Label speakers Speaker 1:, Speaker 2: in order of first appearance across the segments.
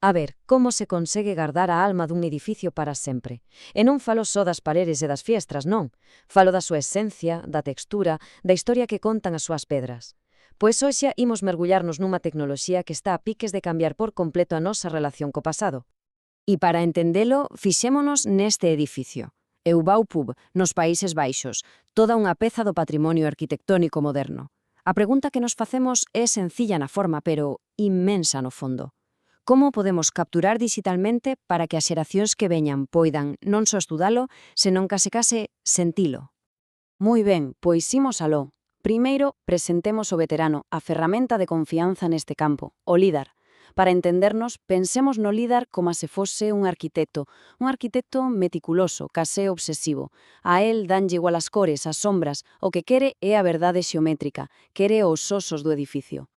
Speaker 1: A ver, como se consegue guardar a alma dun edificio para sempre? E non falo só das paredes e das fiestras, non. Falo da súa esencia, da textura, da historia que contan as súas pedras. Pois hoxe imos mergullarnos nunha tecnoloxía que está a piques de cambiar por completo a nosa relación co pasado. E para entendelo, fixémonos neste edificio. Eubau-Pub, nos Países Baixos, toda unha peza do patrimonio arquitectónico moderno. A pregunta que nos facemos é sencilla na forma, pero inmensa no fondo. Como podemos capturar digitalmente para que as xeracións que veñan poidan non só estudalo, senón case sentilo? Moi ben, pois imos aló. Primeiro, presentemos o veterano, a ferramenta de confianza neste campo, o LIDAR. Para entendernos, pensemos no LIDAR como se fose un arquitecto meticuloso, case obsesivo. A él danlle igual as cores, as sombras, o que quere é a verdade xeométrica, quere os osos do edificio.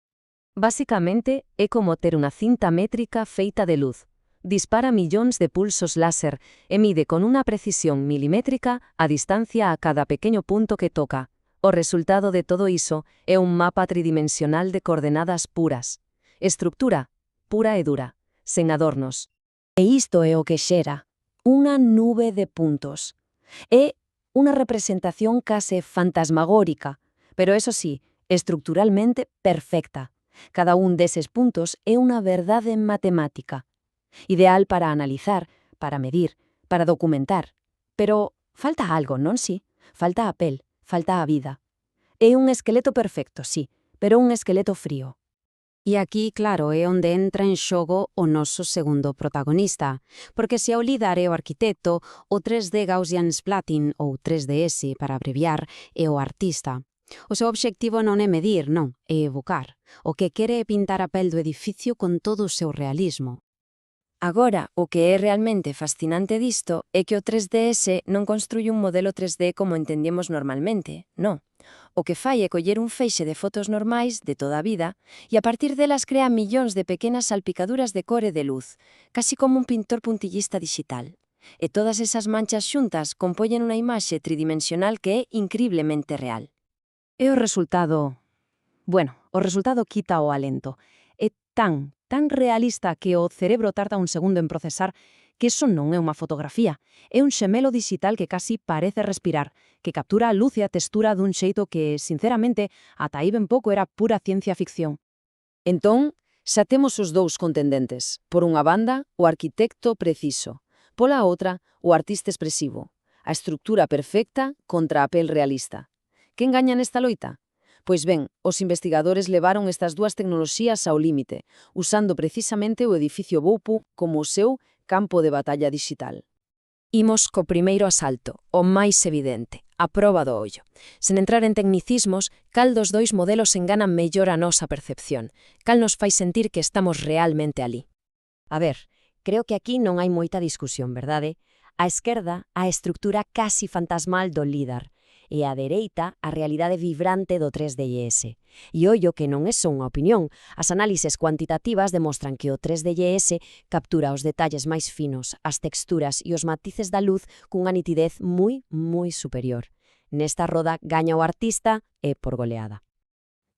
Speaker 1: Básicamente, é como ter unha cinta métrica feita de luz. Dispara millóns de pulsos láser e mide con unha precisión milimétrica a distancia a cada pequeño punto que toca. O resultado de todo iso é un mapa tridimensional de coordenadas puras. Estructura pura e dura, sen adornos. E isto é o que xera unha nube de puntos. É unha representación case fantasmagórica, pero eso sí, estructuralmente perfecta. Cada un deses puntos é unha verdade matemática, ideal para analizar, para medir, para documentar. Pero falta algo, non si? Falta a pel, falta a vida. É un esqueleto perfecto, sí, pero un esqueleto frío. E aquí, claro, é onde entra en xogo o noso segundo protagonista, porque se o LIDAR é o arquitecto, o 3D Gaussian Splatting, ou 3DS para abreviar, é o artista. O seu obxectivo non é medir, non, é evocar. O que quere é pintar a pel do edificio con todo o seu realismo. Agora, o que é realmente fascinante disto é que o 3DS non construye un modelo 3D como entendemos normalmente, non. O que fai é coller un feixe de fotos normais de toda a vida e a partir delas crea millóns de pequenas salpicaduras de cor e de luz, casi como un pintor puntillista digital. E todas esas manchas xuntas compoñen unha imaxe tridimensional que é incriblemente real. E o resultado... Bueno, o resultado quita o alento. É tan realista que o cerebro tarda un segundo en procesar que eso non é unha fotografía. É un xemelo digital que casi parece respirar, que captura a luz e a textura dun xeito que, sinceramente, ata aí ben pouco era pura ciencia ficción. Entón, xa temos os dous contendentes. Por unha banda, o arquitecto preciso. Pola outra, o artista expresivo. A estructura perfecta contra a pel realista. Quen gaña nesta loita? Pois ben, os investigadores levaron estas dúas tecnoloxías ao límite, usando precisamente o edificio Boupu como o seu campo de batalla digital. Imos co primeiro asalto, o máis evidente, a proba do ollo. Sen entrar en tecnicismos, cal dos dois modelos engana mellor a nosa percepción? Cal nos fai sentir que estamos realmente ali? A ver, creo que aquí non hai moita discusión, verdade? A esquerda, a estructura casi fantasmal do LIDAR, e á dereita a realidade vibrante do 3DS. E ollo que non é só unha opinión, as análises cuantitativas demostran que o 3DS captura os detalles máis finos, as texturas e os matices da luz cunha nitidez moi superior. Nesta roda gaña o artista e por goleada.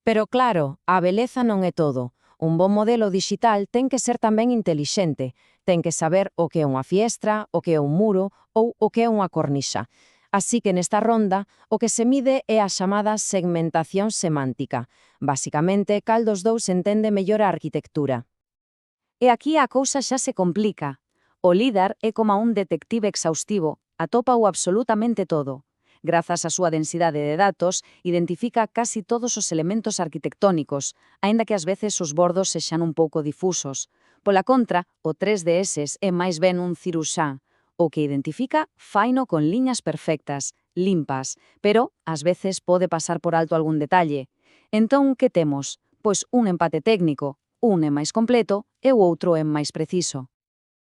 Speaker 1: Pero claro, a beleza non é todo. Un bon modelo digital ten que ser tamén intelixente, ten que saber o que é unha fiestra, o que é un muro ou o que é unha cornixa. Así que nesta ronda, o que se mide é a chamada segmentación semántica. Basicamente, cal dos dous entende mellor a arquitectura. E aquí a cousa xa se complica. O LIDAR é como un detective exhaustivo, atópao absolutamente todo. Grazas á súa densidade de datos, identifica casi todos os elementos arquitectónicos, aínda que ás veces os bordos sexan un pouco difusos. Pola contra, o 3DS é máis ben un ciruxán. O que identifica faino con liñas perfectas, limpas, pero ás veces pode pasar por alto algún detalle. Entón, que temos? Pois un empate técnico, un é máis completo e o outro é máis preciso.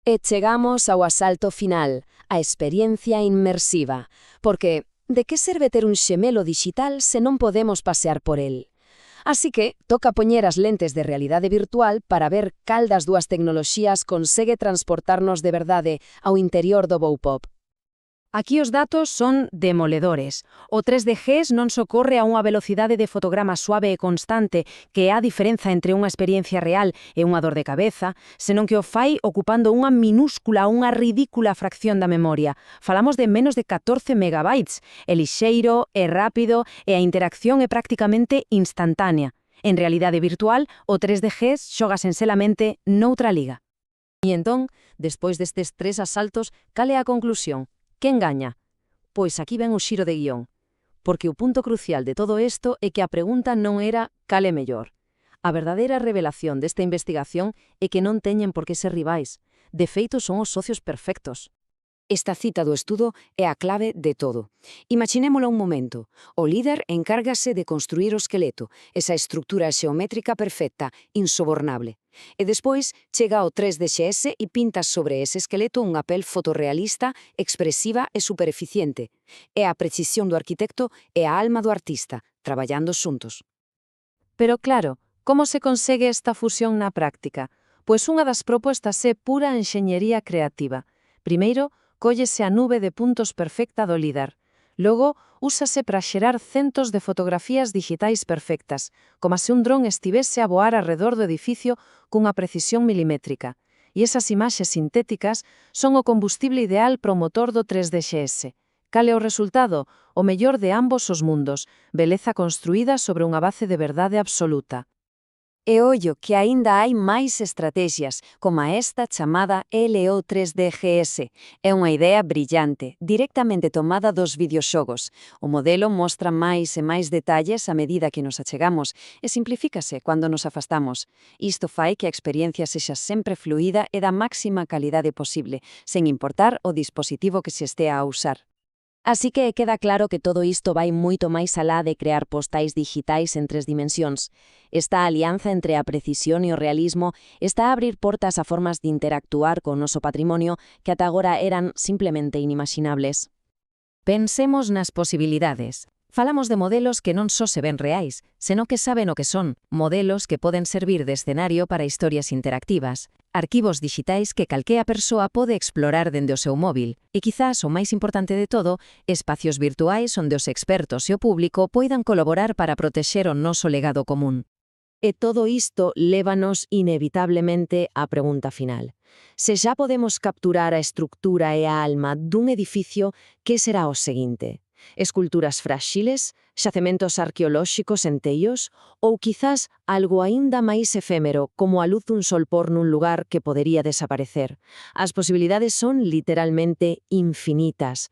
Speaker 1: E chegamos ao asalto final, a experiencia inmersiva, porque de que serve ter un xemelo digital se non podemos pasear por el? Así que toca poñer as lentes de realidade virtual para ver cal das dúas tecnoloxías consegue transportarnos de verdade ao interior do Boupop.
Speaker 2: Aquí os datos son demoledores. O 3DGs non socorre a unha velocidade de fotograma suave e constante que é a diferenza entre unha experiencia real e unha dor de cabeza, senón que o fai ocupando unha minúscula, unha ridícula fracción da memoria. Falamos de menos de 14 megabytes. É lixeiro, é rápido e a interacción é prácticamente instantánea. En realidade virtual, o 3DGs xoga senselamente noutra liga.
Speaker 1: E entón, despois destes 3 asaltos, cal é a conclusión? Quen gaña? Pois aquí ven o xiro de guión. Porque o punto crucial de todo isto é que a pregunta non era cal é mellor. A verdadeira revelación desta investigación é que non teñen por que ser rivais. De feito, son os socios perfectos. Esta cita do estudo é a clave de todo. Imaxinémolo un momento. O líder encárgase de construir o esqueleto, esa estructura xeométrica perfecta, insobornable. E despois chega o 3DXS e pinta sobre ese esqueleto unha pel fotorrealista, expresiva e supereficiente. É a precisión do arquitecto e a alma do artista, traballando xuntos. Pero claro, como se consegue esta fusión na práctica? Pois unha das propostas é pura enxeñería creativa. Primeiro, cóllese a nube de puntos perfecta do líder. Logo, úsase para xerar centos de fotografías digitais perfectas, como se un dron estivese a voar arredor do edificio cunha precisión milimétrica. E esas imaxes sintéticas son o combustible ideal para o motor do 3DXS. Cal é o resultado? O mellor de ambos os mundos, beleza construída sobre unha base de verdade absoluta. E ollo que aínda hai máis estrategias, como esta chamada LO3DGS. É unha idea brillante, directamente tomada dos videoxogos. O modelo mostra máis e máis detalles a medida que nos achegamos e simplifícase cando nos afastamos. Isto fai que a experiencia sexa sempre fluida e da máxima calidade posible, sen importar o dispositivo que se estea a usar. Así que queda claro que todo isto vai moito máis alá de crear postais digitais en 3 dimensións. Esta alianza entre a precisión e o realismo está a abrir portas a formas de interactuar con o noso patrimonio que ata agora eran simplemente inimaginables. Pensemos nas posibilidades. Falamos de modelos que non só se ven reais, senón que saben o que son, modelos que poden servir de escenario para historias interactivas, arquivos digitais que calquea persoa pode explorar dende o seu móvil, e quizás o máis importante de todo, espacios virtuais onde os expertos e o público poidan colaborar para protexer o noso legado común. E todo isto lévanos inevitablemente á pregunta final. Se xa podemos capturar a estructura e a alma dun edificio, que será o seguinte? Esculturas fráxiles, xacementos arqueolóxicos enteios ou quizás algo aínda máis efémero como a luz dun solpor nun lugar que podería desaparecer. As posibilidades son literalmente infinitas.